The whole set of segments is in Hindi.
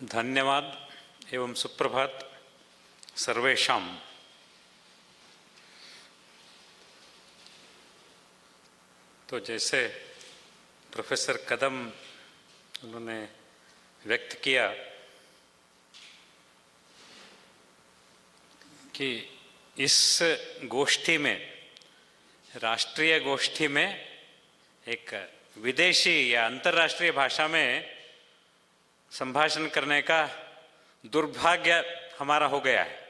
धन्यवाद एवं सुप्रभात सर्वेषां। तो जैसे प्रोफेसर कदम उन्होंने व्यक्त किया कि इस गोष्ठी में, राष्ट्रीय गोष्ठी में, एक विदेशी या अंतर्राष्ट्रीय भाषा में संभाषण करने का दुर्भाग्य हमारा हो गया है।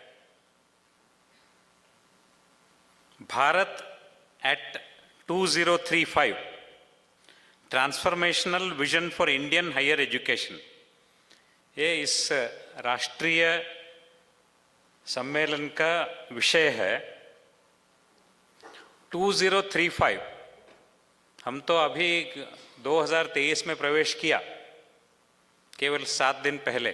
Bharat at 2035 transformational vision for Indian higher education, ये इस राष्ट्रीय सम्मेलन का विषय है। 2035, हम तो अभी 2023 में प्रवेश किया, केवल 7 दिन पहले।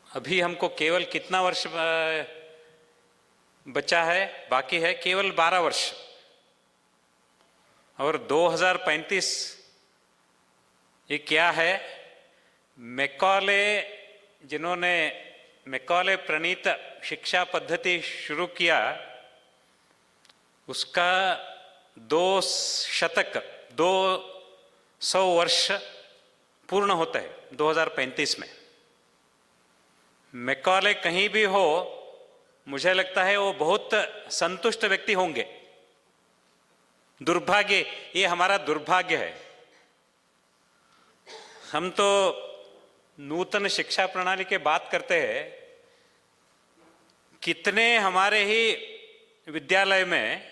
अभी हमको केवल कितना वर्ष बचा है, बाकी है केवल 12 वर्ष। और 2035 ये क्या है? मैकॉले, जिन्होंने मैकॉले प्रणीत शिक्षा पद्धति शुरू किया, उसका 200 वर्ष पूर्ण होता है 2035 में। मैकॉले कहीं भी हो, मुझे लगता है वो बहुत संतुष्ट व्यक्ति होंगे। दुर्भाग्य, ये हमारा दुर्भाग्य है। हम तो नूतन शिक्षा प्रणाली की बात करते हैं, कितने हमारे ही विद्यालय में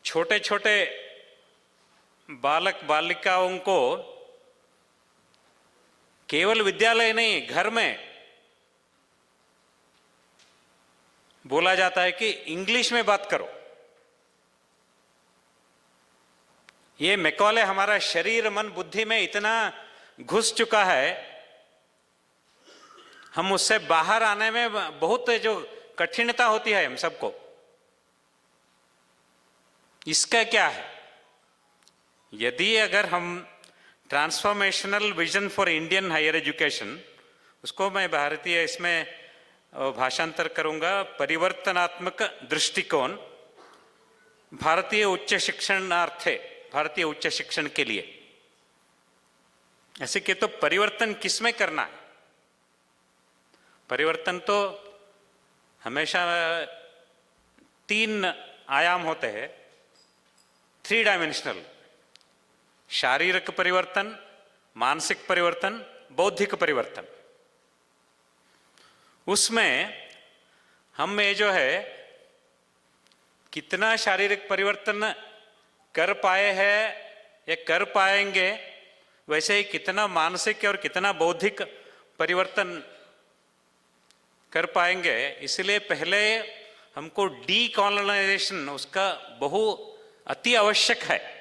छोटे छोटे बालक बालिकाओं को केवल विद्यालय नहीं, घर में बोला जाता है कि इंग्लिश में बात करो। ये मैकॉले हमारा शरीर मन बुद्धि में इतना घुस चुका है, हम उससे बाहर आने में बहुत जो कठिनता होती है हम सबको। इसका क्या है? यदि अगर हम transformational vision for Indian higher education, उसको मैं भारतीय इसमें भाषांतर करूंगा, परिवर्तनात्मक दृष्टिकोण भारतीय उच्च शिक्षणार्थे, भारतीय उच्च शिक्षण के लिए। ऐसे कि तो परिवर्तन किसमें करना है? परिवर्तन तो हमेशा 3 आयाम होते हैं, 3 डायमेंशनल। शारीरिक परिवर्तन, मानसिक परिवर्तन, बौद्धिक परिवर्तन। उसमें हम ये जो है कितना शारीरिक परिवर्तन कर पाए हैं या कर पाएंगे, वैसे ही कितना मानसिक और कितना बौद्धिक परिवर्तन कर पाएंगे। इसलिए पहले हमको डीकॉलोनाइजेशन, उसका अति आवश्यक है।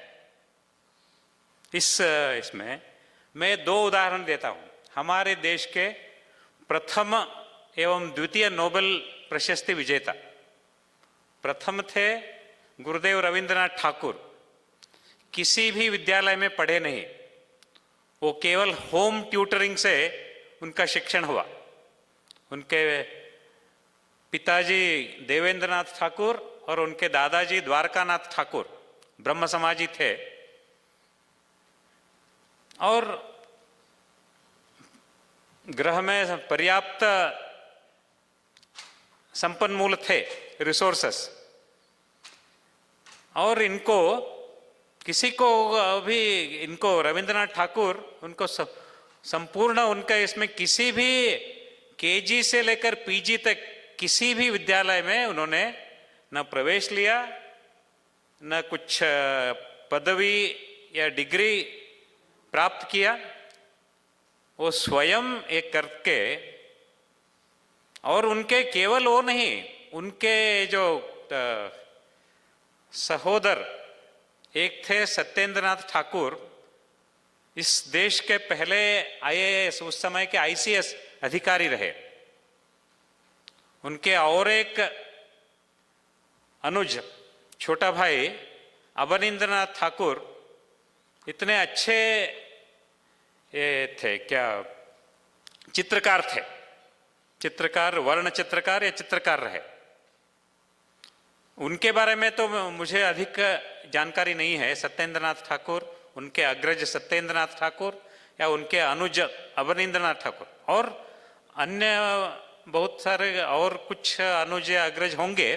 इसमें मैं 2 उदाहरण देता हूं। हमारे देश के प्रथम एवं द्वितीय नोबेल प्रशस्ति विजेता, प्रथम थे गुरुदेव रविंद्रनाथ ठाकुर। किसी भी विद्यालय में पढ़े नहीं, वो केवल होम ट्यूटरिंग से उनका शिक्षण हुआ। उनके पिताजी देवेंद्रनाथ ठाकुर और उनके दादाजी द्वारकानाथ ठाकुर ब्रह्म समाजी थे, और गृह में पर्याप्त संपन्नमूल थे, रिसोर्सेस। और इनको किसी को अभी, इनको रविंद्रनाथ ठाकुर, उनको संपूर्ण उनका इसमें किसी भी केजी से लेकर पीजी तक किसी भी विद्यालय में उन्होंने न प्रवेश लिया, न कुछ पदवी या डिग्री प्राप्त किया। वो स्वयं एक करके, और उनके केवल वो नहीं, उनके जो सहोदर एक थे सत्येंद्रनाथ ठाकुर, इस देश के पहले आईएएस, उस समय के आईसीएस अधिकारी रहे। उनके और एक अनुज, छोटा भाई अवनींद्रनाथ ठाकुर, इतने अच्छे ये थे, क्या चित्रकार थे, चित्रकार, वर्ण चित्रकार या चित्रकार रहे। उनके बारे में तो मुझे अधिक जानकारी नहीं है। सत्येंद्रनाथ ठाकुर, उनके अग्रज सत्येंद्रनाथ ठाकुर या उनके अनुज अवनींद्रनाथ ठाकुर, और अन्य बहुत सारे और कुछ अनुज या अग्रज होंगे,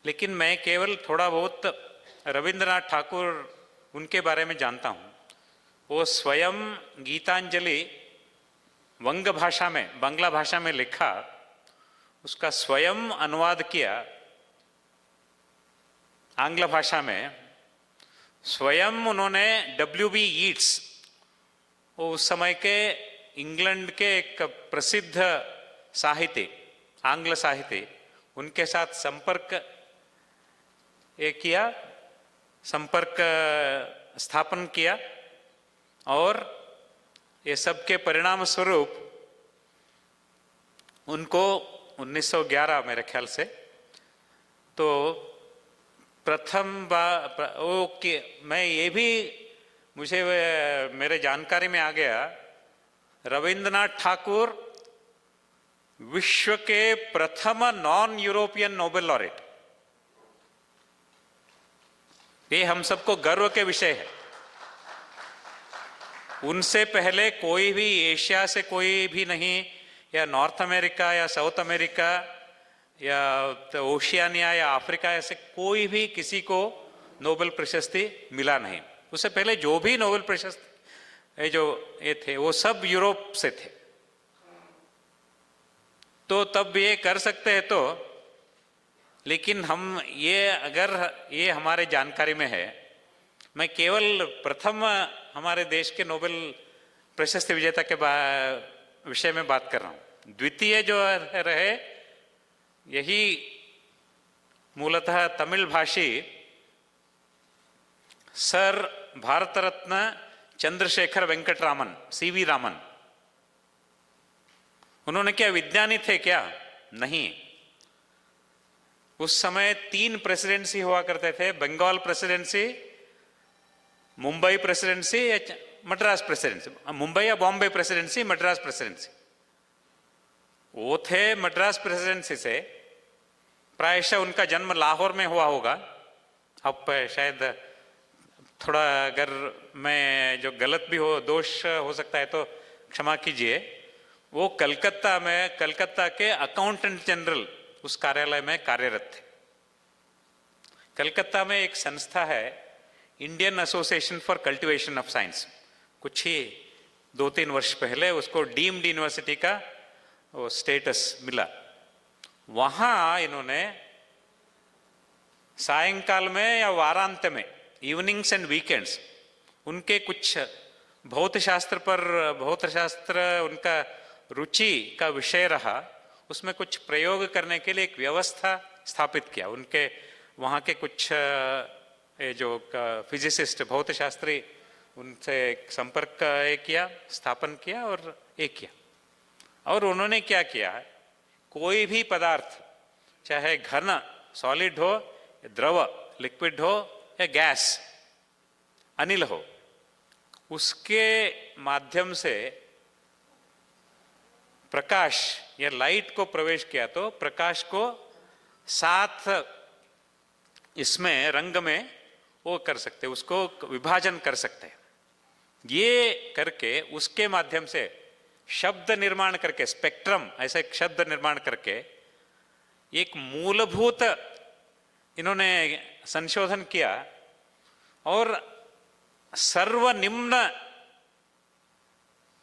लेकिन मैं केवल थोड़ा बहुत रविंद्रनाथ ठाकुर उनके बारे में जानता हूँ। वो स्वयं गीतांजलि वंग भाषा में, बांग्ला भाषा में लिखा, उसका स्वयं अनुवाद किया आंग्ल भाषा में। स्वयं उन्होंने W.B. यीट्स, उस समय के इंग्लैंड के एक प्रसिद्ध साहित्यिक, आंग्ल साहित्यिक, उनके साथ संपर्क किया, संपर्क स्थापन किया, और ये सब के परिणाम स्वरूप उनको 1911 मेरे ख्याल से तो प्रथम बार ओके, मैं ये भी मुझे मेरे जानकारी में आ गया, रविंद्रनाथ ठाकुर विश्व के प्रथम नॉन यूरोपियन नोबेल लॉरेट। ये हम सबको गर्व के विषय है। उनसे पहले कोई भी, एशिया से कोई भी नहीं, या नॉर्थ अमेरिका या साउथ अमेरिका या तो ओशियानिया या अफ्रीका, ऐसे कोई भी किसी को नोबेल प्रशस्ति मिला नहीं। उससे पहले जो भी नोबेल प्रशस्ति जो ये थे वो सब यूरोप से थे। तो तब ये कर सकते हैं तो, लेकिन हम ये, अगर ये हमारे जानकारी में है, मैं केवल प्रथम हमारे देश के नोबेल प्रशस्ति विजेता के विषय में बात कर रहा हूँ। द्वितीय जो रहे, यही मूलतः तमिल भाषी सर भारत रत्न चंद्रशेखर वेंकट रामन, CV रामन। उन्होंने क्या विज्ञानी थे क्या? नहीं। उस समय 3 प्रेसिडेंसी हुआ करते थे, बंगाल प्रेसिडेंसी, मुंबई प्रेसिडेंसी या मद्रास प्रेसिडेंसी, मुंबई या बॉम्बे प्रेसिडेंसी, मद्रास प्रेसिडेंसी। वो थे मद्रास प्रेसिडेंसी से, प्रायशः उनका जन्म लाहौर में हुआ होगा। अब शायद थोड़ा, अगर मैं जो गलत भी हो, दोष हो सकता है तो क्षमा कीजिए। वो कलकत्ता में, कलकत्ता के अकाउंटेंट जनरल उस कार्यालय में कार्यरत थे। कलकत्ता में एक संस्था है, Indian association for cultivation of science. कुछ ही 2-3 वर्ष पहले उसको डीम्ड यूनिवर्सिटी का वो स्टेटस मिला। वहां इन्होंने सायंकाल में या वारांत में, इवनिंग्स एंड वीकेंड्स, उनके कुछ भौतशास्त्र पर, भौतशास्त्र उनका रुचि का विषय रहा, उसमें कुछ प्रयोग करने के लिए एक व्यवस्था स्थापित किया। उनके वहाँ के कुछ जो फिजिसिस्ट, भौतशास्त्री, उनसे संपर्क किया, स्थापन किया और एक किया। और उन्होंने क्या किया, कोई भी पदार्थ, चाहे घन सॉलिड हो, द्रव लिक्विड हो, या गैस अनिल हो, उसके माध्यम से प्रकाश या लाइट को प्रवेश किया तो प्रकाश को 7 इसमें रंग में वो कर सकते, उसको विभाजन कर सकते हैं। ये करके उसके माध्यम से शब्द निर्माण करके, स्पेक्ट्रम ऐसा एक शब्द निर्माण करके, एक मूलभूत इन्होंने संशोधन किया। और सर्वनिम्न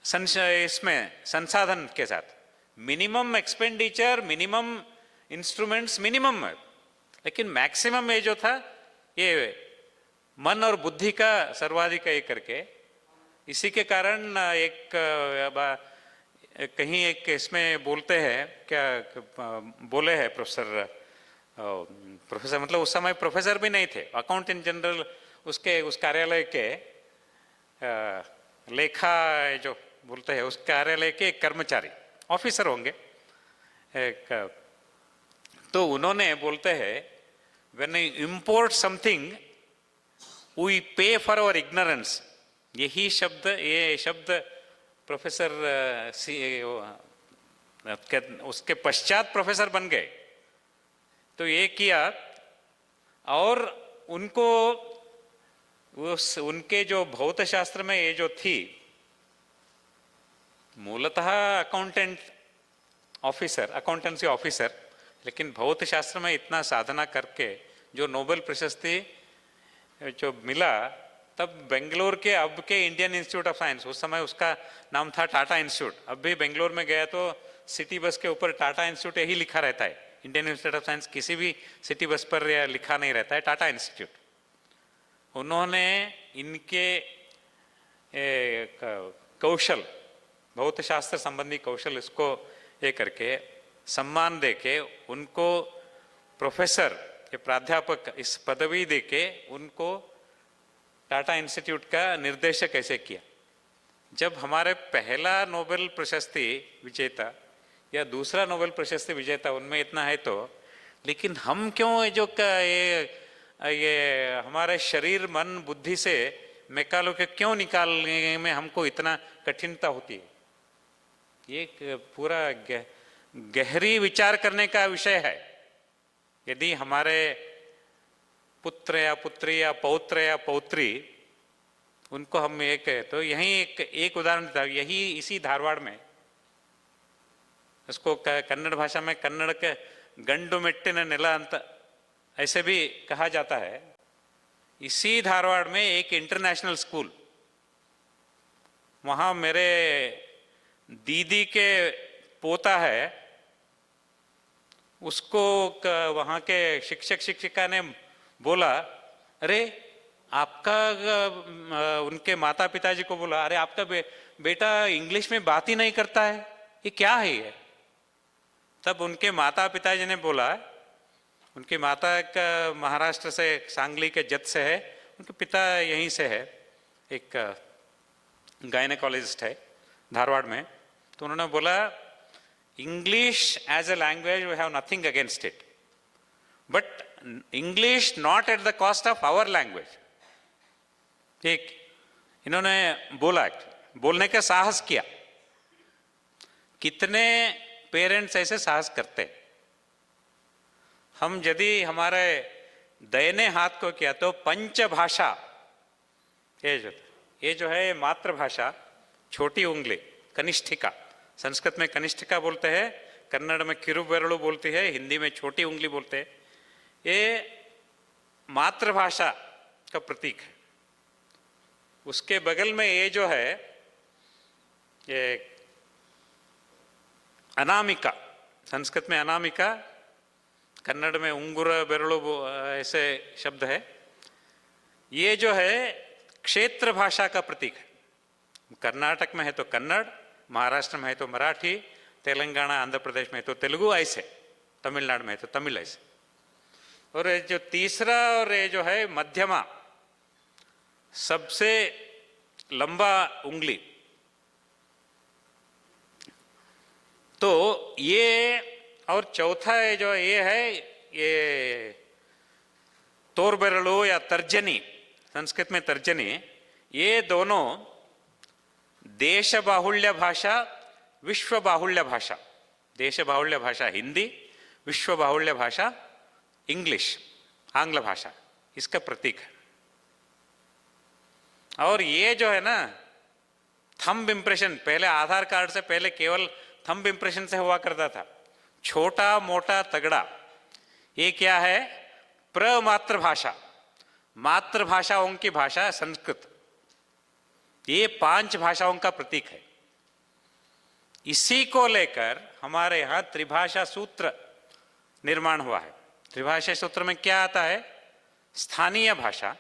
इसमें संसाधन के साथ, minimum expenditure, minimum instruments, minimum, लेकिन मैक्सिमम ये जो था, ये मन और बुद्धि का सर्वाधिक ये करके, इसी के कारण एक कहीं एक इसमें बोलते हैं, क्या बोले हैं प्रोफेसर मतलब उस समय प्रोफेसर भी नहीं थे, अकाउंटेंट जनरल उसके, उस कार्यालय के लेखा जो बोलते हैं, उस कार्यालय के कर्मचारी, ऑफिसर होंगे एक, तो उन्होंने बोलते हैं, when we import something we pay for our ignorance यही शब्द, ये शब्द प्रोफेसर उसके पश्चात प्रोफेसर बन गए। तो ये किया, और उनको उनके जो भौत शास्त्र में ये जो थी, मूलतः अकाउंटेंसी ऑफिसर, लेकिन भौत शास्त्र में इतना साधना करके जो नोबेल प्रशस्ति जो मिला, तब बेंगलोर के अब के इंडियन इंस्टीट्यूट ऑफ साइंस, उस समय उसका नाम था टाटा इंस्टीट्यूट। अब भी बेंगलोर में गया तो सिटी बस के ऊपर टाटा इंस्टीट्यूट यही लिखा रहता है। इंडियन इंस्टीट्यूट ऑफ साइंस किसी भी सिटी बस पर या लिखा नहीं रहता है, टाटा इंस्टीट्यूट। उन्होंने इनके कौशल, भौत शास्त्र संबंधी कौशल, इसको ये करके सम्मान देके उनको प्रोफेसर या प्राध्यापक इस पदवी देके उनको टाटा इंस्टीट्यूट का निर्देशक ऐसे किया। जब हमारे पहला नोबेल प्रशस्ति विजेता या दूसरा नोबेल प्रशस्ति विजेता उनमें इतना है तो, लेकिन हम क्यों ये हमारे शरीर मन बुद्धि से मैकाले के क्यों निकालने में हमको इतना कठिनता होती है? ये पूरा गहरी विचार करने का विषय है। यदि हमारे पुत्र या पुत्री या पौत्र या पौत्री, उनको हम ये कहे तो यही एक उदाहरण देता हूँ। यही इसी धारवाड़ में, इसको कन्नड़ भाषा में कन्नड़ के गंडु मेट्टिन नेला अंत ऐसे भी कहा जाता है। इसी धारवाड़ में एक इंटरनेशनल स्कूल, वहाँ मेरे दीदी के पोता है, उसको वहाँ के शिक्षक शिक्षिका ने बोला, अरे आपका, उनके माता पिताजी को बोला, अरे आपका बेटा इंग्लिश में बात ही नहीं करता है, ये क्या है ये? तब उनके माता पिताजी ने बोला, उनकी माता का महाराष्ट्र से, सांगली के जत से है, उनके पिता यहीं से है, एक गायनेकोलॉजिस्ट है धारवाड़ में। तो उन्होंने बोला, English as a language we have nothing against it, but English not at the cost of our language. ठीक, इन्होंने बोला, बोलने का साहस किया। कितने पेरेंट्स ऐसे साहस करते? हम यदि हमारे दाहिने हाथ को किया तो पंचभाषा, ये जो है मातृभाषा, छोटी उंगली कनिष्ठिका, संस्कृत में कनिष्ठिका बोलते हैं, कन्नड़ में किरुबेरलु बोलती है, हिंदी में छोटी उंगली बोलते हैं। ये मातृभाषा का प्रतीक है। उसके बगल में ये जो है, ये अनामिका, संस्कृत में अनामिका, कन्नड़ में उंगुर बेरलु ऐसे शब्द है। ये जो है क्षेत्र भाषा का प्रतीक है। कर्नाटक में है तो कन्नड़, महाराष्ट्र में है तो मराठी, तेलंगाना आंध्र प्रदेश में है तो तेलुगु, ऐसे तमिलनाडु में है तो तमिल, ऐसे। और ये जो तीसरा और ये जो है मध्यमा, सबसे लंबा उंगली, तो ये, और चौथा है जो ये है, ये तोरबेरलु या तर्जनी, संस्कृत में तर्जनी, ये दोनों देश बाहुल्य भाषा, विश्व बाहुल्य भाषा, देश बाहुल्य भाषा हिंदी, विश्व बाहुल्य भाषा इंग्लिश, आंग्ल भाषा, इसका प्रतीक है। और ये जो है ना, थंब इम्प्रेशन, पहले आधार कार्ड से पहले केवल थंब इम्प्रेशन से हुआ करता था, छोटा मोटा तगड़ा। ये क्या है? प्रमातृभाषा, मातृभाषाओं की भाषा संस्कृत। ये 5 भाषाओं का प्रतीक है। इसी को लेकर हमारे यहाँ त्रिभाषा सूत्र निर्माण हुआ है। त्रिभाषा सूत्र में क्या आता है? स्थानीय भाषा,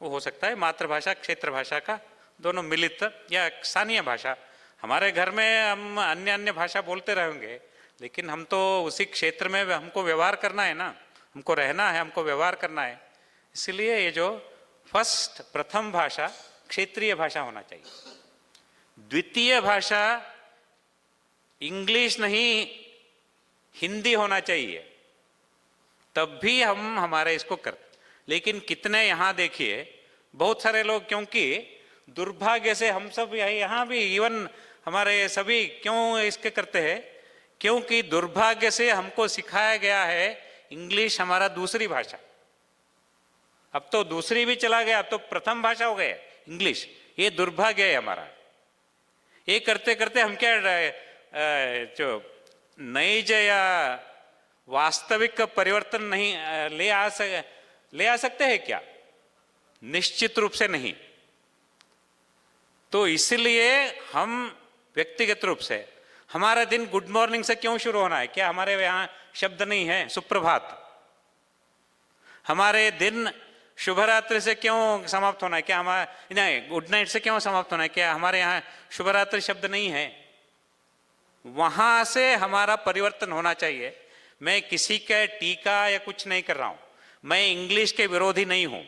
वो हो सकता है मातृभाषा क्षेत्र भाषा का दोनों मिलित, या स्थानीय भाषा। हमारे घर में हम अन्य अन्य भाषा बोलते रहेंगे, लेकिन हम तो उसी क्षेत्र में हमको व्यवहार करना है ना, हमको रहना है, हमको व्यवहार करना है। इसलिए ये जो प्रथम भाषा क्षेत्रीय भाषा होना चाहिए। द्वितीय भाषा इंग्लिश नहीं हिंदी होना चाहिए, तब भी हम हमारे इसको करते। लेकिन कितने यहाँ देखिए, बहुत सारे लोग, क्योंकि दुर्भाग्य से हम सब यहाँ भी इवन हमारे सभी क्यों इसके करते हैं, क्योंकि दुर्भाग्य से हमको सिखाया गया है इंग्लिश हमारा दूसरी भाषा। अब तो दूसरी भी चला गया, अब तो प्रथम भाषा हो गया इंग्लिश। ये दुर्भाग्य है हमारा। ये करते करते हम क्या जो नई या वास्तविक परिवर्तन नहीं ले आ सकते हैं क्या? निश्चित रूप से नहीं। तो इसलिए हम व्यक्तिगत रूप से हमारा दिन गुड मॉर्निंग से क्यों शुरू होना है? क्या हमारे यहाँ शब्द नहीं है सुप्रभात? हमारे दिन शुभ रात्रि से क्यों समाप्त होना है? क्या हमारा नहीं गुड नाइट से क्यों समाप्त होना है? क्या हमारे यहाँ शुभ रात्रि शब्द नहीं है? वहां से हमारा परिवर्तन होना चाहिए। मैं किसी का टीका या कुछ नहीं कर रहा हूं। मैं इंग्लिश के विरोधी नहीं हूं।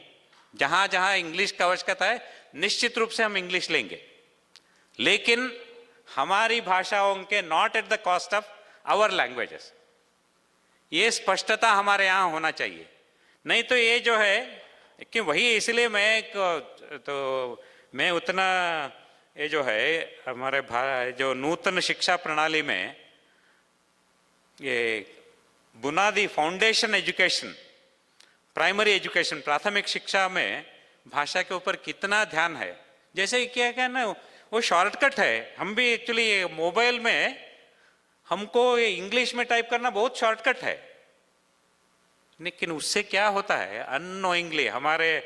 जहां जहां इंग्लिश की आवश्यकता है निश्चित रूप से हम इंग्लिश लेंगे, लेकिन हमारी भाषाओं के not at the cost of our languages. ये स्पष्टता हमारे यहाँ होना चाहिए। नहीं तो ये जो है कि वही, इसलिए मैं उतना ये जो है हमारे जो नूतन शिक्षा प्रणाली में ये बुनियादी फाउंडेशन एजुकेशन, प्राइमरी एजुकेशन, प्राथमिक शिक्षा में भाषा के ऊपर कितना ध्यान है। जैसे क्या क्या ना, वो शॉर्टकट है। हम भी एक्चुअली मोबाइल में हमको इंग्लिश में टाइप करना बहुत शॉर्टकट है, लेकिन उससे क्या होता है अननोइंगली हमारे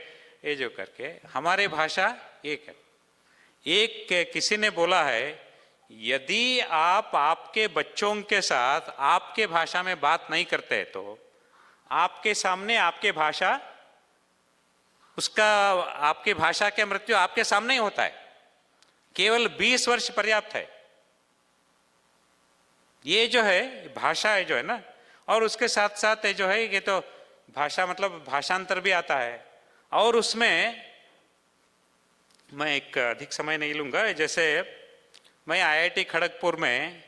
ये जो करके हमारे भाषा एक है। एक किसी ने बोला है, यदि आप आपके बच्चों के साथ आपके भाषा में बात नहीं करते तो आपके सामने आपके भाषा उसका आपकी भाषा के मृत्यु आपके सामने ही होता है। केवल 20 वर्ष पर्याप्त है। ये जो है भाषा है जो है ना, और उसके साथ साथ ये जो है ये तो भाषा मतलब भाषांतर भी आता है। और उसमें मैं एक अधिक समय नहीं लूंगा। जैसे मैं IIT खड़गपुर में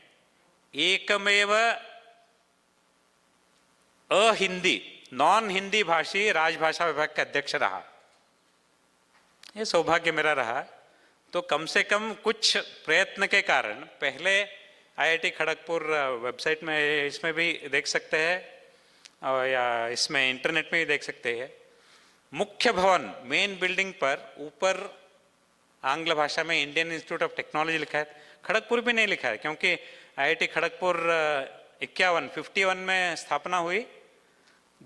एकमेव अहिंदी नॉन हिंदी भाषी राजभाषा विभाग के अध्यक्ष रहा। ये सौभाग्य मेरा रहा। तो कम से कम कुछ प्रयत्न के कारण पहले IIT खड़गपुर वेबसाइट में इसमें भी देख सकते हैं और या इसमें इंटरनेट में भी देख सकते हैं। मुख्य भवन मेन बिल्डिंग पर ऊपर आंग्ल भाषा में इंडियन इंस्टीट्यूट ऑफ टेक्नोलॉजी लिखा है। खड़गपुर भी नहीं लिखा है क्योंकि IIT खड़गपुर 51 में स्थापना हुई।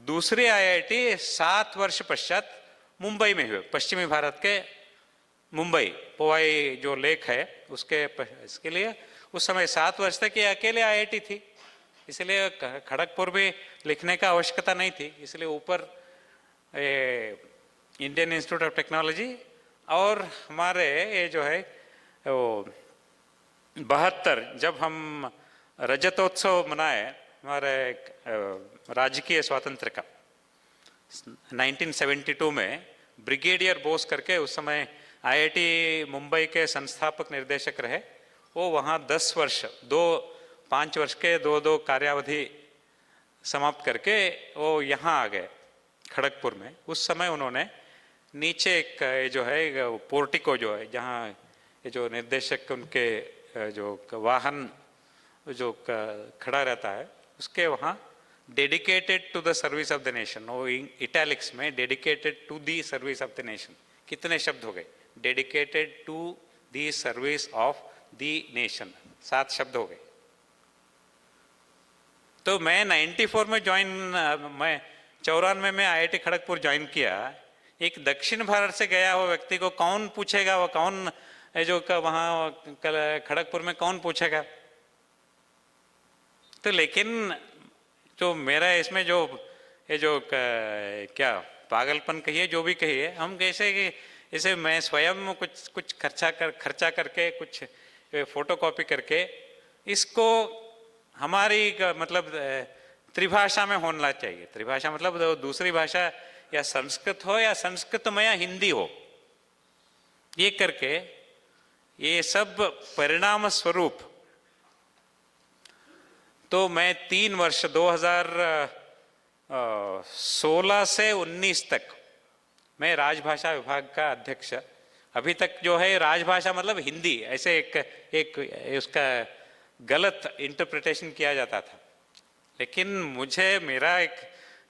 दूसरी IIT 7 वर्ष पश्चात मुंबई में हुए। पश्चिमी भारत के मुंबई पोवाई जो लेक है इसके लिए उस समय 7 वर्ष तक ये अकेले IIT थी, इसलिए खड़गपुर भी लिखने का आवश्यकता नहीं थी। इसलिए ऊपर इंडियन इंस्टीट्यूट ऑफ टेक्नोलॉजी और हमारे ये जो है वो 72 जब हम रजतोत्सव मनाए हमारे राजकीय स्वातंत्र का 1972 में, ब्रिगेडियर बोस करके उस समय IIT मुंबई के संस्थापक निर्देशक रहे। वो वहाँ 10 वर्ष 5 वर्ष के 2 कार्यावधि समाप्त करके वो यहाँ आ गए खड़गपुर में। उस समय उन्होंने नीचे एक जो है पोर्टिको जो है जहाँ ये जो निर्देशक उनके जो वाहन जो खड़ा रहता है उसके वहाँ dedicated to the service of the nation, वो इटैलिक्स में dedicated to the service of the nation. कितने शब्द हो गए? Dedicated to the service of the nation, 7 शब्द हो गए। तो मैं 94 में मैं 94 में IIT खड़गपुर ज्वाइन किया। एक दक्षिण भारत से गया हुआ व्यक्ति को कौन पूछेगा, वो कौन जो वहाँ खड़गपुर में कौन पूछेगा? तो लेकिन जो मेरा इसमें जो ये जो क्या पागलपन कहिए जो भी कहिए, हम कैसे कि इसे मैं स्वयं कुछ खर्चा करके कुछ फोटोकॉपी करके इसको हमारी मतलब त्रिभाषा में होना चाहिए। त्रिभाषा मतलब दूसरी भाषा या संस्कृत हो या संस्कृतमय या हिंदी हो, ये करके ये सब परिणाम स्वरूप। तो मैं 3 वर्ष 2016 से 19 तक मैं राजभाषा विभाग का अध्यक्ष अभी तक जो है राजभाषा मतलब हिंदी, ऐसे एक उसका गलत इंटरप्रिटेशन किया जाता था। लेकिन मुझे मेरा एक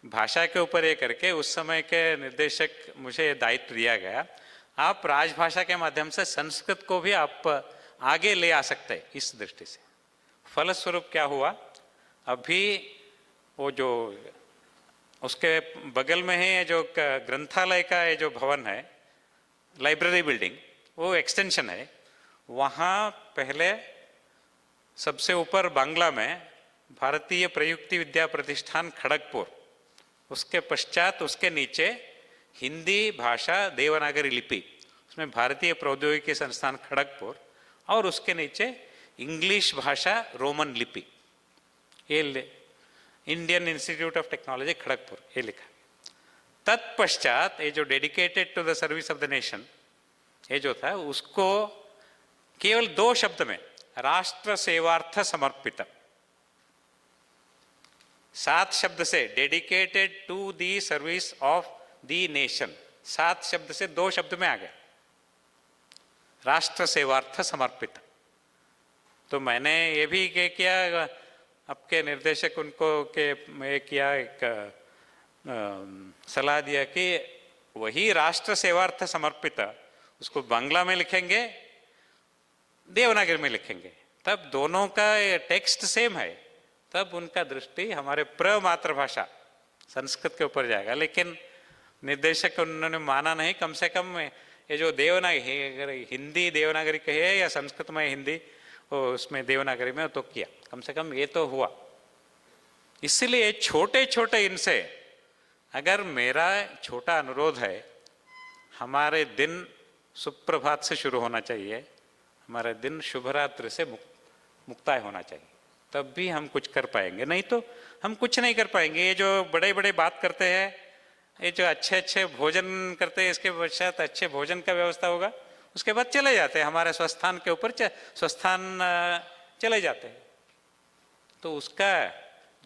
भाषा के ऊपर ये करके उस समय के निर्देशक मुझे दायित्व दिया गया, आप राजभाषा के माध्यम से संस्कृत को भी आप आगे ले आ सकते हैं। इस दृष्टि से फलस्वरूप क्या हुआ, अभी वो जो उसके बगल में है जो ग्रंथालय का ये जो भवन है, लाइब्रेरी बिल्डिंग, वो एक्सटेंशन है, वहाँ पहले सबसे ऊपर बांग्ला में भारतीय प्रयुक्ति विद्या प्रतिष्ठान खड़गपुर, उसके पश्चात उसके नीचे हिंदी भाषा देवनागरी लिपि, उसमें भारतीय प्रौद्योगिकी संस्थान खड़गपुर, और उसके नीचे इंग्लिश भाषा रोमन लिपि, ये Indian Institute of Technology Kharagpur, ये लिखा। तत्पश्चात ये जो dedicated to the service of the nation, ये जो था उसको केवल 2 शब्द में राष्ट्र सेवार्थ समर्पित, 7 शब्द से dedicated to the service of the nation, 7 शब्द से 2 शब्द में आ गया, राष्ट्र सेवार्थ समर्पित। तो मैंने ये भी किया, आपके निर्देशक उनको के मैं किया एक सलाह दिया कि वही राष्ट्र सेवार्थ समर्पित उसको बांग्ला में लिखेंगे, देवनागरी में लिखेंगे, तब दोनों का टेक्स्ट सेम है, तब उनका दृष्टि हमारे प्रमातृभाषा संस्कृत के ऊपर जाएगा। लेकिन निर्देशक उन्होंने माना नहीं, कम से कम ये जो देवनागरी हिंदी देवनागरी कहे या संस्कृत में हिंदी उसमें देवनागरी में तो किया, कम से कम ये तो हुआ। इसलिए छोटे छोटे इनसे अगर मेरा छोटा अनुरोध है, हमारे दिन सुप्रभात से शुरू होना चाहिए, हमारे दिन शुभरात्रि से मुक्ताय होना चाहिए, तब भी हम कुछ कर पाएंगे, नहीं तो हम कुछ नहीं कर पाएंगे। ये जो बड़े बड़े बात करते हैं, ये जो अच्छे अच्छे भोजन करते हैं, इसके पश्चात अच्छे भोजन का व्यवस्था होगा, उसके बाद चले जाते हैं हमारे स्वस्थान के ऊपर, स्वस्थान चले जाते हैं। तो उसका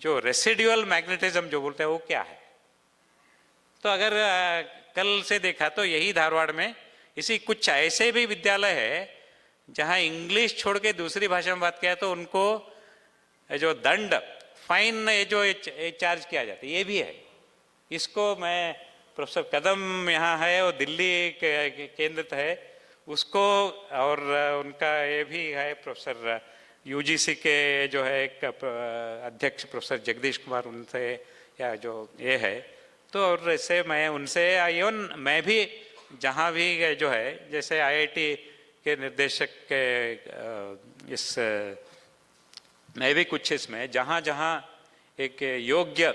जो रेसिडुअल मैग्नेटिज्म जो बोलते हैं वो क्या है? तो अगर कल से देखा तो यही धारवाड़ में इसी कुछ ऐसे भी विद्यालय है जहां इंग्लिश छोड़ के दूसरी भाषा में बात किया तो उनको जो दंड फाइन जो चार्ज किया जाता है, ये भी है। इसको मैं प्रोफेसर कदम यहाँ है और दिल्ली केंद्रित है उसको, और उनका ये भी है प्रोफेसर यूजीसी के जो है एक अध्यक्ष प्रोफेसर जगदीश कुमार, उनसे या जो ये है, तो और ऐसे मैं उनसे इवन मैं भी जहाँ भी जो है, जैसे आईआईटी के निर्देशक के इस मैं भी कुछ इसमें जहाँ जहाँ एक योग्य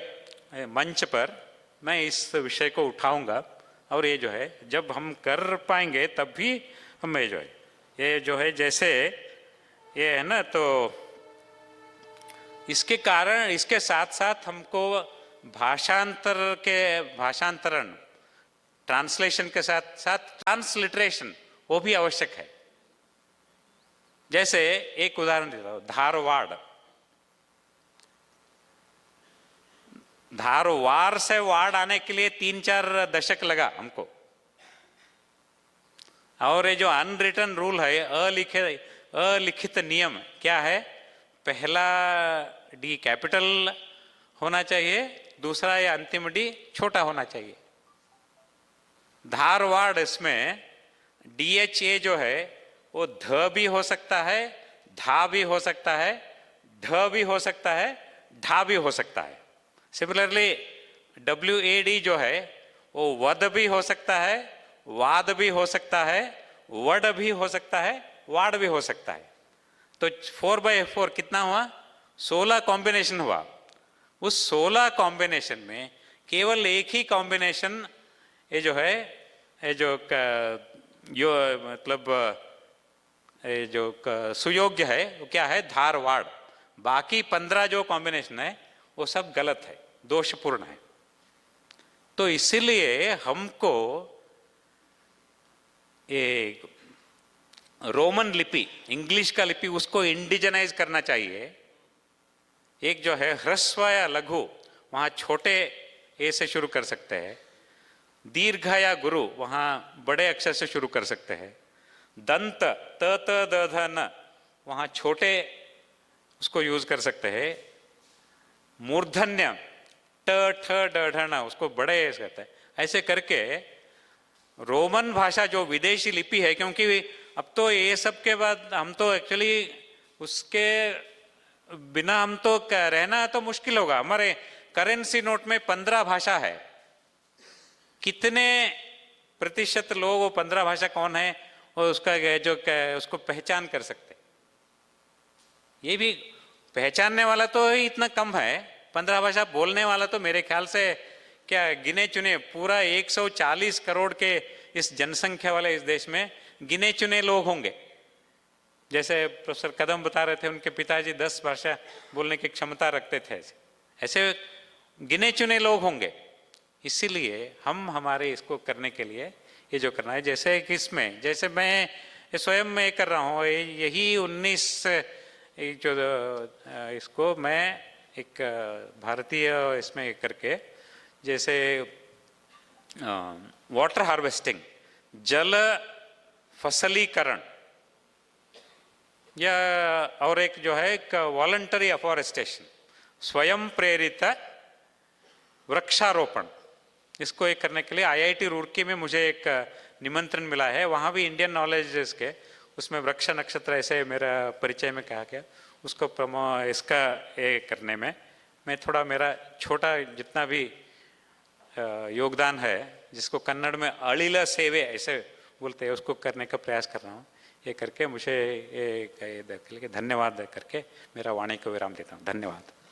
मंच पर मैं इस विषय को उठाऊंगा, और ये जो है जब हम कर पाएंगे तब भी हम ये जो है जैसे ये है ना, तो इसके कारण इसके साथ साथ हमको भाषांतरण ट्रांसलेशन के साथ साथ ट्रांसलिटरेशन वो भी आवश्यक है। जैसे एक उदाहरण देता हूं, धारवाड़ से वाड़ आने के लिए 3-4 दशक लगा हमको, और ये जो अनरिटन रूल है, अलिखित नियम क्या है, पहला डी कैपिटल होना चाहिए, दूसरा या अंतिम डी छोटा होना चाहिए। धारवाड़ इसमें DHA जो है वो ध भी हो सकता है, धा भी हो सकता है, ढ भी हो सकता है, ढा भी हो सकता है। सिमिलरली WAD जो है वो वद भी हो सकता है, वाद भी हो सकता है, वड भी हो सकता है, वाड भी हो सकता है। तो 4/4 कितना हुआ? 16 कॉम्बिनेशन हुआ। उस 16 कॉम्बिनेशन में केवल एक ही कॉम्बिनेशन ये जो है ये जो मतलब ये जो सुयोग्य है वो क्या है? धारवाड़। बाकी 15 जो कॉम्बिनेशन है वो सब गलत है, दोषपूर्ण है। तो इसीलिए हमको ये रोमन लिपि, इंग्लिश का लिपि, उसको इंडिजनाइज करना चाहिए। एक जो है ह्रस्व या लघु, वहाँ छोटे ए से शुरू कर सकते हैं, दीर्घ या गुरु वहाँ बड़े अक्षर से शुरू कर सकते हैं। दंत त त द ध न वहाँ छोटे उसको यूज कर सकते हैं। मूर्धन्य ट ठ ड ढ न उसको बड़े कहते हैं। ऐसे करके रोमन भाषा जो विदेशी लिपि है, क्योंकि अब तो ये सब के बाद हम तो एक्चुअली उसके बिना हम तो रहना तो मुश्किल होगा। हमारे करेंसी नोट में 15 भाषा है। कितने प्रतिशत लोग वो 15 भाषा कौन है और उसका जो उसको पहचान कर सकते? ये भी पहचानने वाला तो ही इतना कम है। 15 भाषा बोलने वाला तो मेरे ख्याल से क्या गिने चुने पूरा 140 करोड़ के इस जनसंख्या वाले इस देश में गिने चुने लोग होंगे। जैसे प्रोफेसर कदम बता रहे थे, उनके पिताजी 10 भाषा बोलने की क्षमता रखते थे। ऐसे गिने चुने लोग होंगे। इसीलिए हम हमारे इसको करने के लिए ये जो करना है, जैसे कि इसमें जैसे मैं स्वयं में कर रहा हूँ, यही 19 जो इसको मैं एक भारतीय इसमें करके, जैसे वाटर हार्वेस्टिंग, जल फसलीकरण, या और एक जो है एक वॉलंटरी अफॉरेस्टेशन, स्वयं प्रेरित वृक्षारोपण, इसको एक करने के लिए आईआईटी रुड़की में मुझे एक निमंत्रण मिला है। वहाँ भी इंडियन नॉलेज के उसमें वृक्ष नक्षत्र ऐसे मेरा परिचय में कहा गया। उसको इसका ये करने में मैं थोड़ा मेरा छोटा जितना भी योगदान है, जिसको कन्नड़ में अड़िल सेवे ऐसे बोलते हैं, उसको करने का प्रयास कर रहा हूँ। ये करके मुझे ये धन्यवाद करके मेरा वाणी को विराम देता हूँ। धन्यवाद।